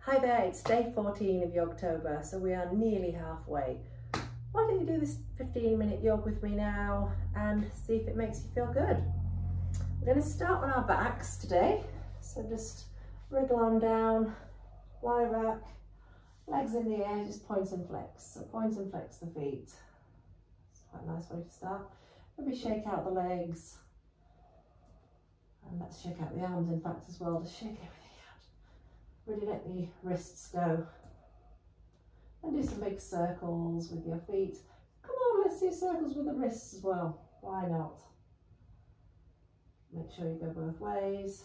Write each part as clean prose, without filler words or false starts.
Hi there, it's day 14 of Yogtober, so we are nearly halfway. Why don't you do this 15-minute yog with me now and see if it makes you feel good. We're going to start on our backs today, so just wriggle on down, lie back, legs in the air, just point and flex. So point and flex the feet. It's quite a nice way to start. Maybe shake out the legs, and let's shake out the arms in fact as well, just shake everything. Really let the wrists go. And do some big circles with your feet. Come on, let's do circles with the wrists as well. Why not? Make sure you go both ways.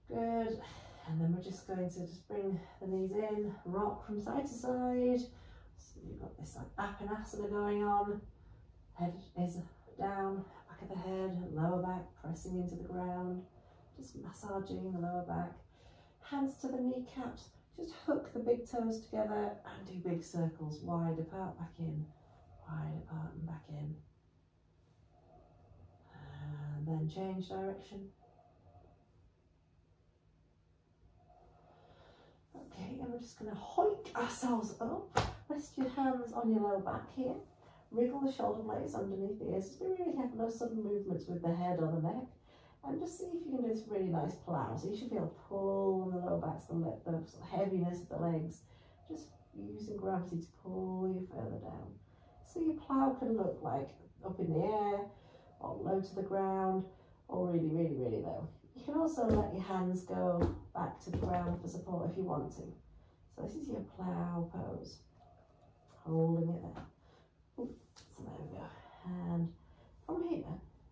Good. And then we're just going to bring the knees in, rock from side to side. So you've got this like Apanasana going on. Head is down, back of the head, lower back pressing into the ground. Just massaging the lower back. Hands to the kneecaps. Just hook the big toes together and do big circles. Wide apart, back in. Wide apart and back in. And then change direction. Okay, and we're just going to hoik ourselves up. Rest your hands on your lower back here. Wriggle the shoulder blades underneath the ears. Just be really careful, no sudden movements with the head or the neck. And just see if you can do this really nice plow. So you should feel a pull on the lower back, the sort of heaviness of the legs. Just using gravity to pull you further down. So your plow can look like up in the air, or low to the ground, or really, really, really low. You can also let your hands go back to the ground for support if you want to. So this is your plow pose. Holding it there. Ooh, so there we go. And from here,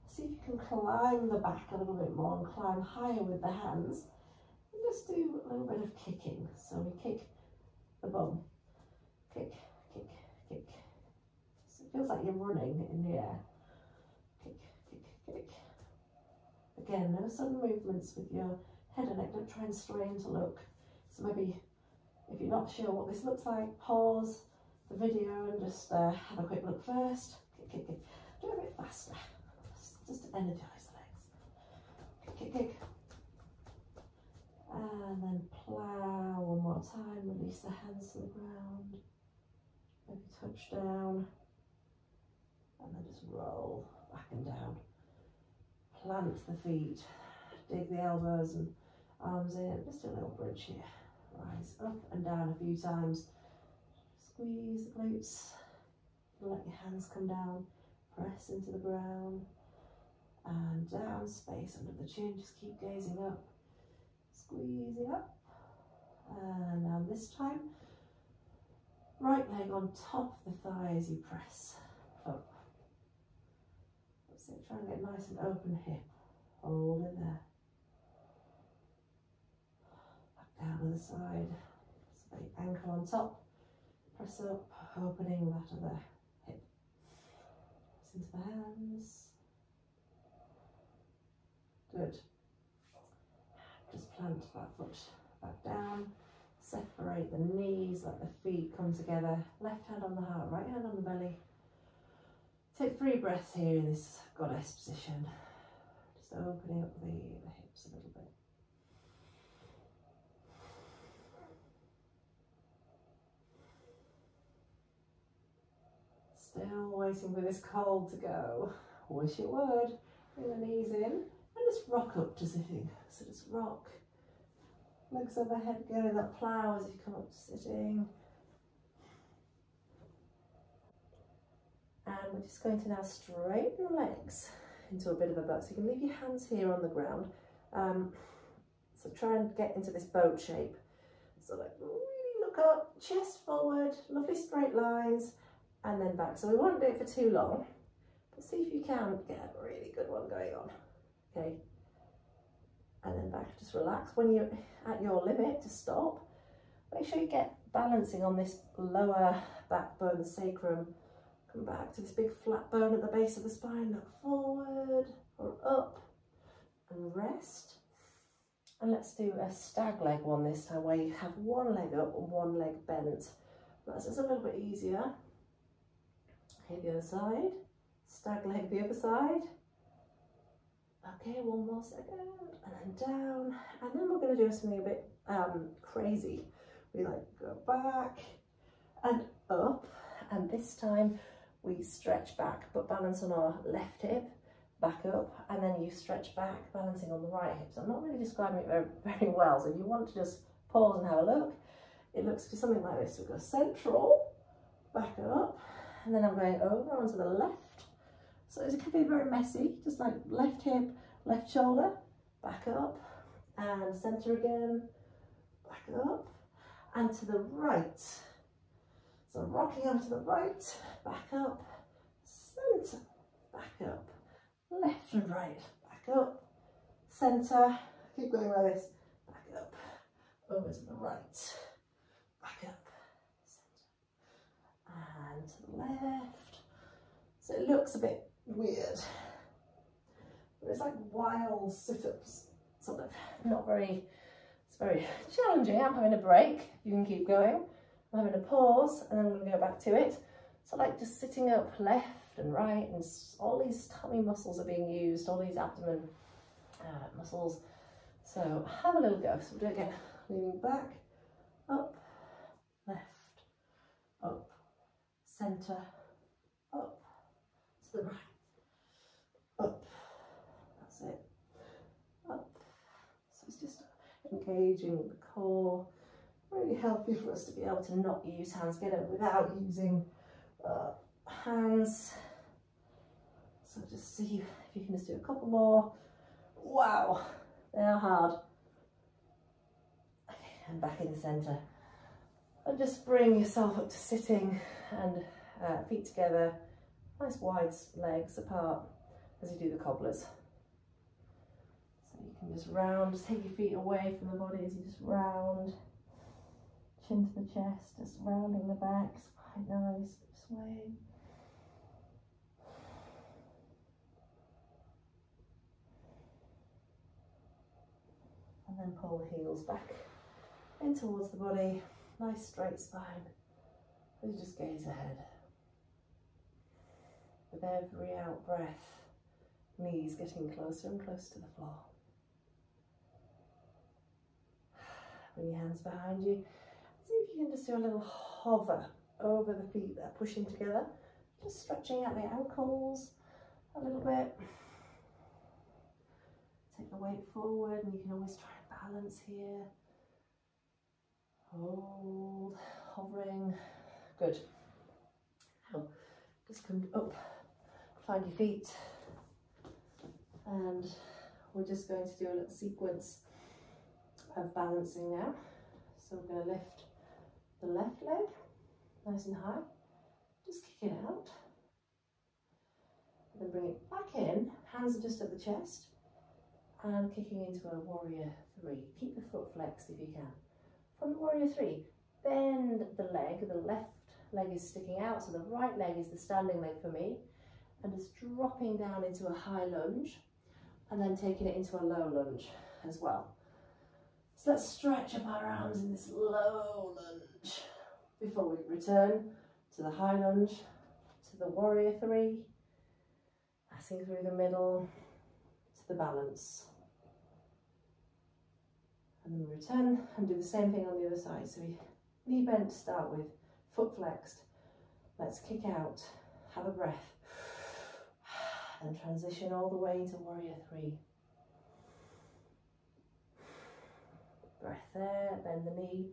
see if you can climb the back a little bit more and climb higher with the hands. And just do a little bit of kicking. So we kick the bum. Kick, kick, kick. So it feels like you're running in the air. Kick, kick, kick. Again, no sudden movements with your head and neck. Don't try and strain to look. So maybe if you're not sure what this looks like, pause the video and just have a quick look first. Kick, kick, kick. Do it a bit faster. Just to energize the legs. Kick, kick, kick. And then plow one more time. Release the hands to the ground. Maybe touch down. And then just roll back and down. Plant the feet. Dig the elbows and arms in. Just do a little bridge here. Rise up and down a few times. Squeeze the glutes. Let your hands come down. Press into the ground. And down, space under the chin, just keep gazing up, squeezing up, and now this time, right leg on top of the thigh as you press up. That's it, try and get nice and open hip, hold in there, back down to the side, so the ankle on top, press up, opening that other hip, press into the hands. Good. Just plant that foot back down, separate the knees, let the feet come together, left hand on the heart, right hand on the belly. Take 3 breaths here in this goddess position, just opening up the hips a little bit. Still waiting for this cold to go. Wish it would. Bring the knees in. And just rock up to sitting. So just rock. Legs overhead, go in that plow as you come up to sitting. And we're just going to now straighten the legs into a bit of a boat. So you can leave your hands here on the ground. So try and get into this boat shape. So like really look up, chest forward, lovely straight lines, and then back. So we won't do it for too long, but see if you can get a really good one going on. Okay, and then back, just relax. When you're at your limit to stop, make sure you get balancing on this lower backbone, the sacrum. Come back to this big flat bone at the base of the spine, look forward or up and rest. And let's do a stag leg one this time, where you have one leg up and one leg bent. That's just a little bit easier. Okay, the other side, stag leg the other side. Okay, one more second, and then down, and then we're going to do something a bit crazy. We like go back and up, and this time we stretch back but balance on our left hip, back up, and then you stretch back, balancing on the right hip. So I'm not really describing it very well, so if you want to just pause and have a look, it looks something like this. We go central, back up, and then I'm going over onto the left. So it can be very messy, just like left hip, left shoulder, back up, and center again, back up, and to the right. So rocking over to the right, back up, center, back up, left and right, back up, center, keep going like this, back up, over to the right, back up, center, and to the left. So it looks a bit weird, but it's like wild sit-ups, sort of, not very, it's very challenging. I'm having a break, you can keep going. I'm having a pause, and then I'm going to go back to it. So like just sitting up left and right, and all these tummy muscles are being used, all these abdomen muscles. So have a little go. So we'll do it again, leaning back, up, left, up, center, up, to the right, up, that's it, up. So it's just engaging the core, really healthy for us to be able to not use hands, get it without using hands. So just see if you can just do a couple more. Wow, they're hard. Okay, and back in the center. And just bring yourself up to sitting, and feet together, nice wide legs apart as you do the cobblers. So you can just round, just take your feet away from the body as you just round, chin to the chest, just rounding the back. It's quite nice, swaying. And then pull the heels back in towards the body, nice straight spine, as you just gaze ahead. With every out breath, knees getting closer and closer to the floor. Bring your hands behind you. See if you can just do a little hover over the feet that are pushing together, just stretching out the ankles a little bit. Take the weight forward, and you can always try and balance here. Hold, hovering. Good. Now, just come up, find your feet, and we're just going to do a little sequence of balancing now. So we're going to lift the left leg nice and high, just kick it out, and then bring it back in, hands are just at the chest, and kicking into a warrior three. Keep the foot flexed if you can. From warrior three, bend the leg, the left leg is sticking out, so the right leg is the standing leg for me, and just dropping down into a high lunge, and then taking it into a low lunge as well. So let's stretch up our arms in this low lunge before we return to the high lunge, to the warrior three, passing through the middle to the balance. And then we return and do the same thing on the other side. So we knee bent to start with, foot flexed. Let's kick out, have a breath, and transition all the way into warrior three. Breath there, bend the knee,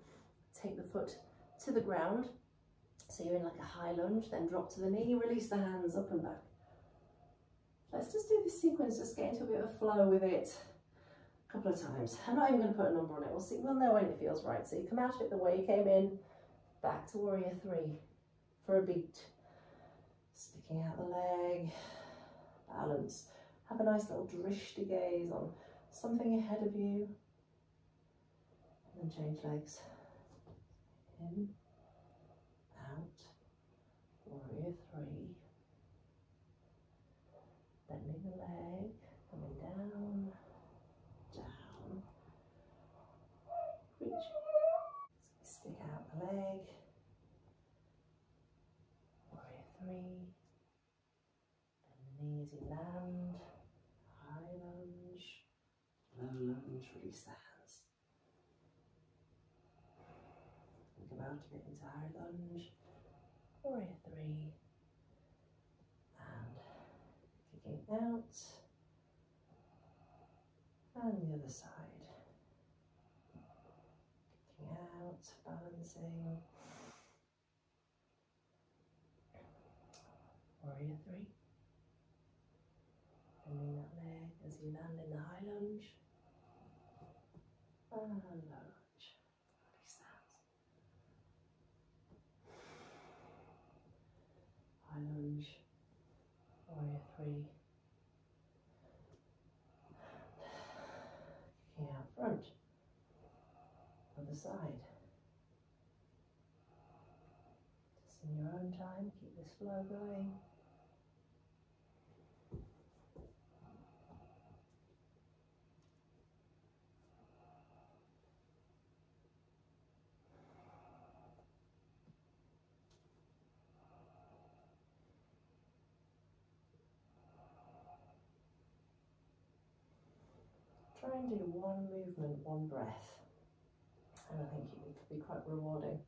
take the foot to the ground. So you're in like a high lunge, then drop to the knee, release the hands up and back. Let's just do this sequence, just get into a bit of a flow with it a couple of times. I'm not even going to put a number on it, we'll see, we'll know when it feels right. So you come out of it the way you came in, back to warrior three for a beat. Sticking out the leg, balance. Have a nice little drishti gaze on something ahead of you. And change legs. In, out, warrior three. Bending the leg, coming down, down. Reach. So stick out the leg. Warrior three. Bend the knee as you land. High lunge. release the hands. And come out of it into high lunge, warrior 3, and kicking out, and the other side, kicking out, balancing, warrior 3, bending that leg as you land in the high lunge, and low lunge, release that, high lunge, warrior 3, kicking out front, other side. Just in your own time, keep this flow going. Try and do one movement, one breath, and I think it could be quite rewarding.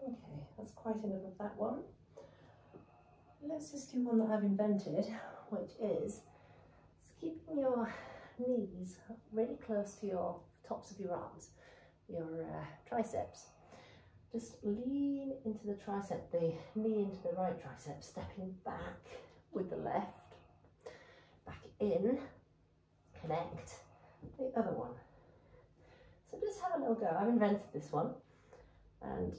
Okay, that's quite enough of that one. Let's just do one that I've invented, which is keeping your knees really close to your tops of your arms, your triceps. Just lean into the tricep, the knee into the right tricep, stepping back with the left, back in, connect the other one. So just have a little go. I've invented this one, and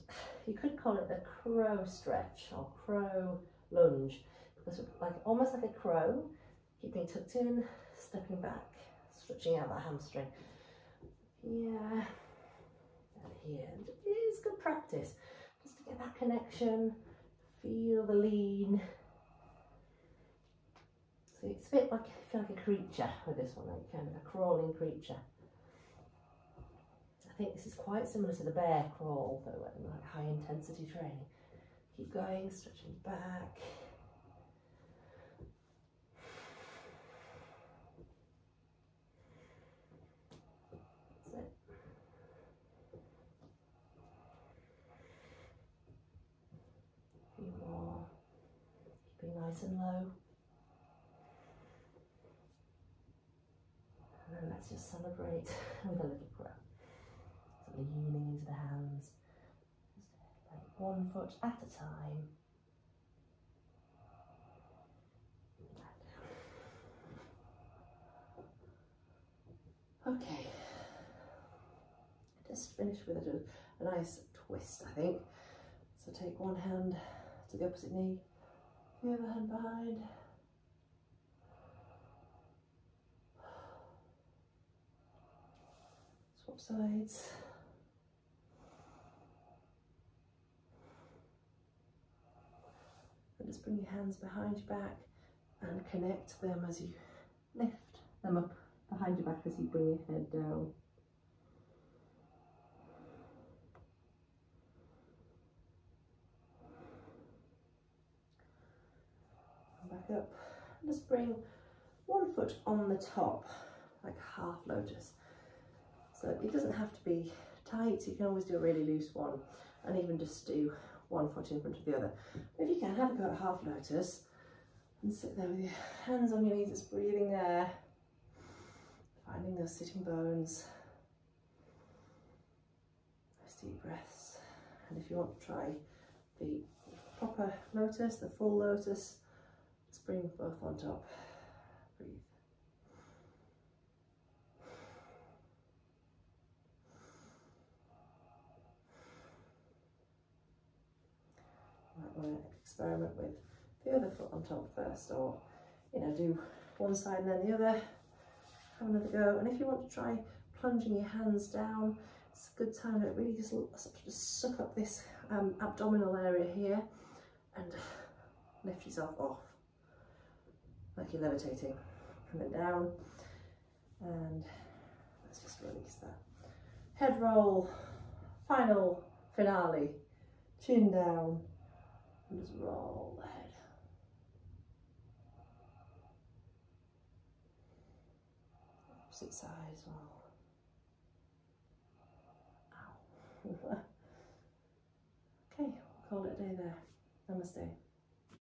you could call it the crow stretch or crow lunge, because it's like almost like a crow, keeping tucked in, stepping back, stretching out that hamstring. Yeah, and here. And it is good practice just to get that connection, feel the lean. So it's a bit like, I feel like a creature with this one, like kind of a crawling creature. I think this is quite similar to the bear crawl, though, like high intensity training. Keep going, stretching back. That's it. A few more. Keeping nice and low. And then let's just celebrate with a little crow. So leaning into the hands. Just like 1 foot at a time. Okay, just finish with a nice twist, I think. So take one hand to the opposite knee, the other hand behind. Swap sides. And just bring your hands behind your back and connect them as you lift them up behind your back as you bring your head down. And back up. And just bring 1 foot on the top, like half lotus. So it doesn't have to be tight, you can always do a really loose one, and even just do 1 foot in front of the other. If you can, have a go at half lotus and sit there with your hands on your knees, just breathing there. Finding those sitting bones. Nice deep breaths. And if you want to try the proper lotus, the full lotus, just bring both on top. Breathe. You might want to experiment with the other foot on top first, or do one side and then the other. Have another go, and if you want to try plunging your hands down, It's a good time to really just suck up this abdominal area here and lift yourself off like you're levitating, and then down, and let's just release that. Head roll, final finale, chin down, and just roll the head. Opposite side as well. Ow. Okay, we'll call it a day there. Namaste.